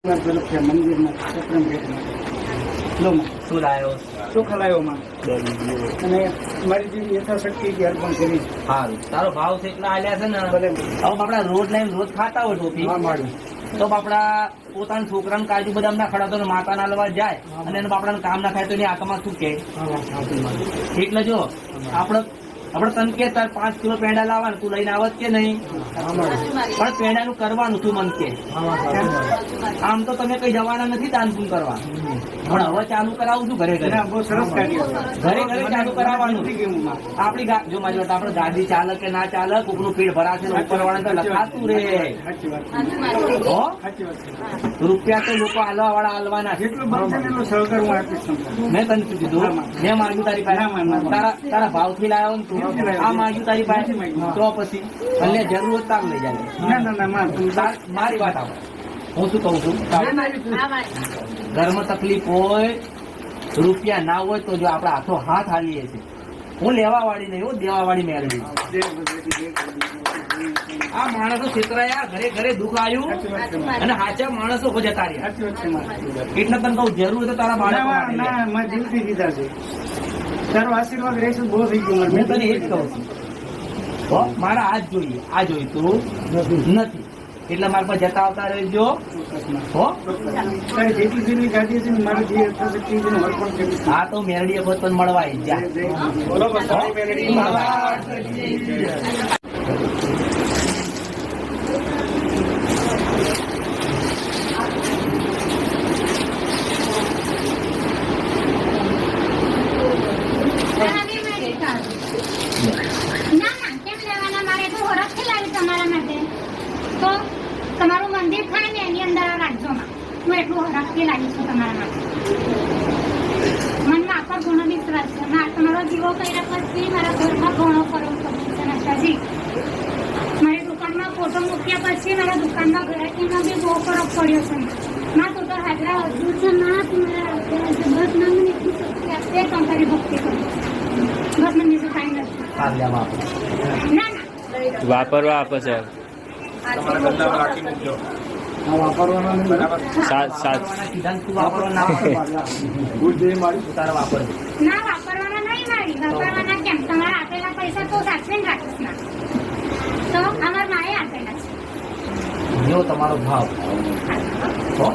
મંદિરમાં સત્રમ ભેટમાં લોમાં શું લાયો? ચોખા લાવ્યોમાં અને મારી જેવી યથાશક્તિ અર્પણ કરી. સારું, તારો ભાવ છે એટલા આલ્યા છે ને. ભલે હવે આપડા રોજ લાઈન રોજ ખાતા હોય ટોપી, હા મારું તો આપડા પોતાના છોકરાને કાજુ બદામ ના ખડાતો ને માતા ના લવા જાય અને એને બાપડાને કામ ના ખાય તો એની આંખમાં શું કે? એટલે જો આપડે તને કે તાર 5 કિલો પેંડા લાવવાનું, તું લઈને આવત કે નહીં? પણ પેંડાનું કરવાનું તું મન કે. આમ તો તમે કઈ જવાના નથી દાન પૂન કરવા, પણ હવે ચાલુ કરાવું છું ઘરે ઘરે. બહુ સરસ કાર્ય ઘરે ઘરે ચાલુ કરાવવાનું. આપડી જો મારી વાત આપડે ગાડી ચાલે કે ના ચાલે, કોકનું પેટ ભરાશે ને ઉપર વાળા તો લખાતું રે. સાચી વાત હો, સાચી વાત રૂપિયા તો લોકો હાલવા વાળા હાલવાના. જેટલું બનશે એટલું સહકાર હું આપીશ તમને. મેં તને શું કીધું? મેં માગ્યું તારી પાસે, તારા ભાવથી લાવ્યો ને તું આ માગ્યું તારી પાસે, તો પછી એટલે જરૂર હોય તાર લઈ જાય. મારી વાત આવે, હું શું કઉ છું, ઘરમાં તકલીફ હોય, રૂપિયા ના હોય તો જો આપડે હાથો હાથ હાલીએ છીએ. હું લેવા વાળી નહીં, હું દેવા વાળી મેળવી. આ માણસો છેતરાયા, ઘરે ઘરે દુઃખ આવ્યું અને સાચા માણસો જતા રહ્યા. એટલે તને કહું જરૂર હોય તો તારા બાળકો દિલથી દીધા છે. તારો આશીર્વાદ રહેશે બહુ થઈ ગયું. હું તને એ જ કહું છું, હો, મારા આ જ જોઈએ, આ જોઈતું નથી. એટલે મારા પાસે જતા આવતા રહેજો. હો, જેટલી જેટલી ગાડી છે મારી જે યથાશક્તિ છે અર્પણ કરીશ. હા તો મેરડી વખત પણ મળવા આવી જા. બોલો બસાઈ મેલડી. તમારું મંદિર થાય ને એની અંદર રાખજોમાં હું એટલું હરખથી લાવી છું તમારા માટે. મનમાં આપર ઘણો વિશ્વાસ છે. તમારો જીવો કર્યા પછી મારા ઘરમાં ઘણો ફરક પડ્યો છે નાતાજી. મારી દુકાનમાં ફોટો મૂક્યા પછી મારા દુકાનમાં ઘરાકીમાં બી બહુ ફરક પડ્યો છે. ના તું તો હાજરા હજુ છે ના તું મારા બસ ના મને એટલી શક્તિ આપશે તો તારી ભક્તિ કરું. બસ મને બીજું કાંઈ નથી. ના ના વાપરવા આપે છે. વાપરવાના નહીં. ના વાપરવાના નહીં મારી. વાપરવાના કેમ? તમારા આપેલા પૈસા તો સાચવીને રાખીશ ના. તો અમારા માએ આપેલા છે. જો તમારો ભાવ. હો,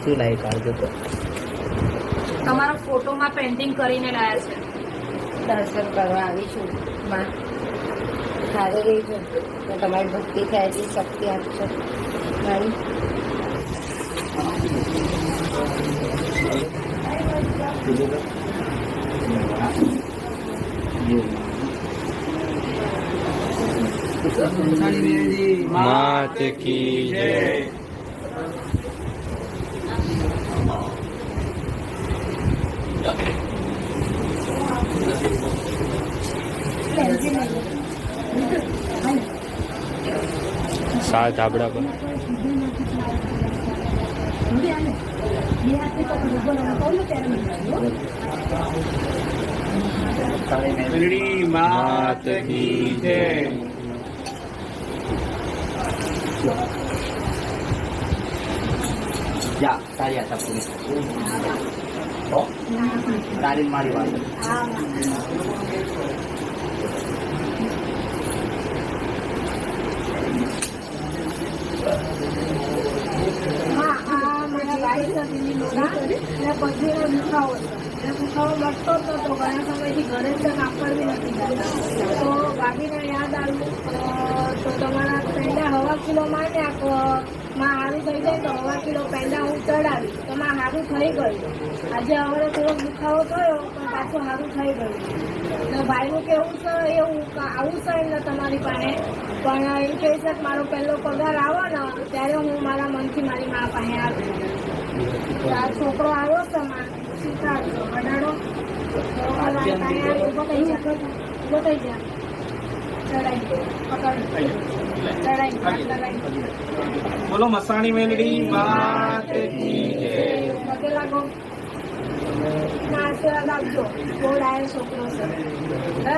શું લાવી કાઢજો તો તમારા ફોટોમાં પેન્ટિંગ કરીને લાયા છે. દર્શન કરવા આવીશું માં. સારું રહીજો તો તમારી ભક્તિ થાય એટલી શક્તિ આપશો મારી. માત કી જય. સાત ધાબળા પર મેલડી માત કી જય. જા તારી આશા પૂરી. હો, તારી મારી વાત. દુખાવો વધતો જ નતો. ઘણા સમયથી ઘરે જ કાપડ બી નથી જતા. તો ભાભીને યાદ આવ્યું તો તમારા પેંડા 1.5 કિલો માંડ્યા માં સારું થઈ જાય તો 1.5 કિલો પેંડા હું ચડાવી તો માં સારું થઈ ગયું. આજે હવે થોડોક દુખાવો થયો પણ પાછું સારું થઈ ગયું. તો ભાઈનું કેવું છે એવું આવું છે ને તમારી પાસે પણ એમ કહે છે કે મારો પહેલો પગાર આવો ને ત્યારે હું મારા મનથી મારી મા પાસે આવી. આ છોકરો આવ્યો છે માં શીખાડજો બનાડો ઉભો થઈ જા ચડાઈ પકડ ચડાઈ. બોલો મસાણી મેલડી માત કી જય. પગે લાગો. ના આશીર્વાદ આપજો. બહુ ડાયો છોકરો છે. હે?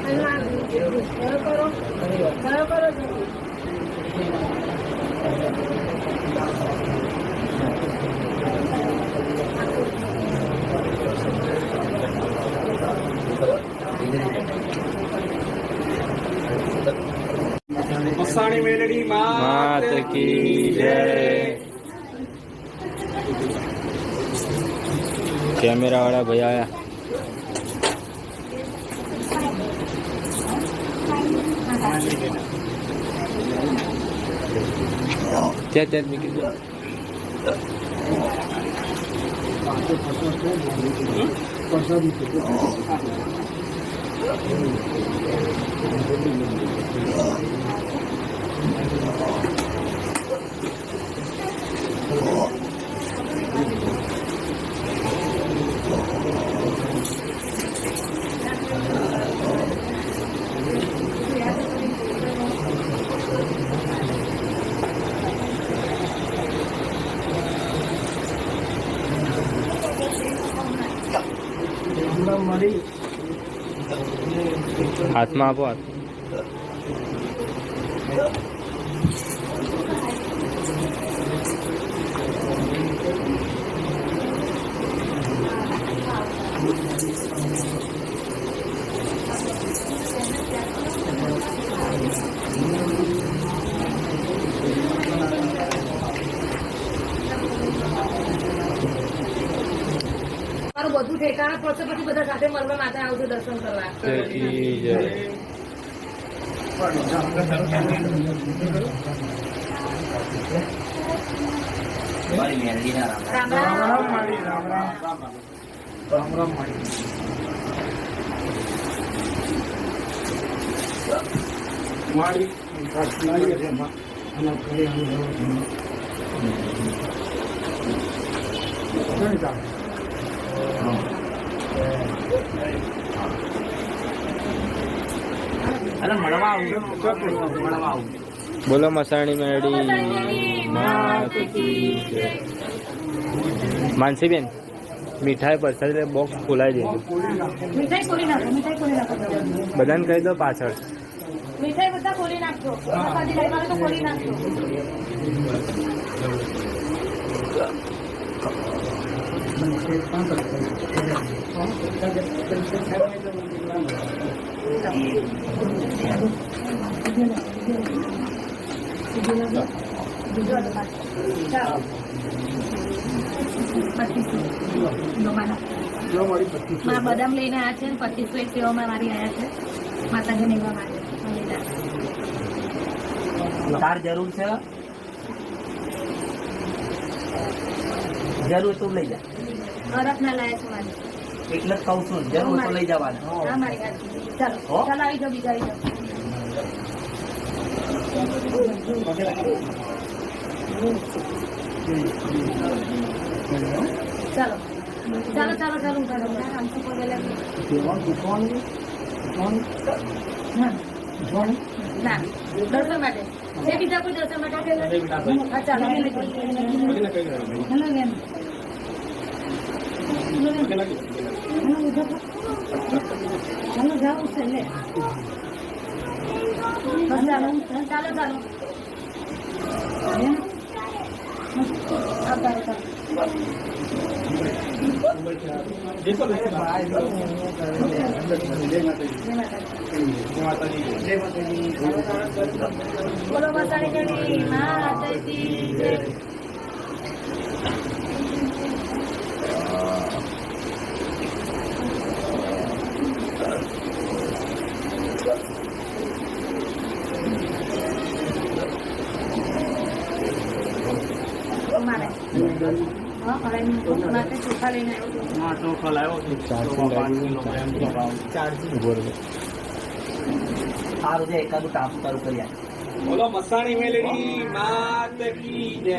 અને આ ઘરો કરો જલ્દી. મસાણી મેલડી માત કી જય. કેમેરા વાળા ભાઈ આયા. ત્યાં મૂકી દો. હાથમાં આપો હાથ. મારું બધું ઠેકાણા પડશે પછી બધા સાથે મળવા માટે આવજો દર્શન કરવા. જય કી જય. મારી મેલડીના રામ. રામ રામ. રામ માળી રામ રામ રામ રામ માળી માળી લાવીએ છે એમાં અને ઘરે અનુભવ ઘણી ચાલે. અરે મળવા આવું. બોલો મસાણી મેલડી માત કી જય. માનસીબેન મીઠાઈ પરસાદ બોક્સ ખોલાવી દેજો. મીઠાઈ ખોલી નાખો. મીઠાઈ ખોલી નાખો. બધાને કહી દો પાછળ. મીઠાઈ બધા ખોલી નાખજો. પ્રસાદી લઈ તો ખોલી નાખજો. મારા બદામ લઈને આવ્યા છે. 2500 એક સેવામાં મારી આવ્યા છે. માતાજી લેવા માટે તાર જરૂર છે? જરૂર તો લઈ જા. અરખ ના લાયા છે મારી. એટલે જ કહું છું જરૂર તો લઈ જવાના. હા મારી વાત. ચાલો ચાલો આવી જાઓ. બીજા આવી જાઓ. ચાલો ચાલો ચાલો ચાલો આમથી પગેલા ના દર્શન માટે જે બીજા કોઈ દર્શન માટે હા ચાલો ચાલો જાઉં છે લે ચાલો ચાલો ચાલો બોલો મસાણી મેલડી માતાજી જય. મારે હા માટે ચોખા લઈને સારું છે એકાદું ટાપુ તારું કરી આપ. બોલો મસાણી મેલડી માત કી જય.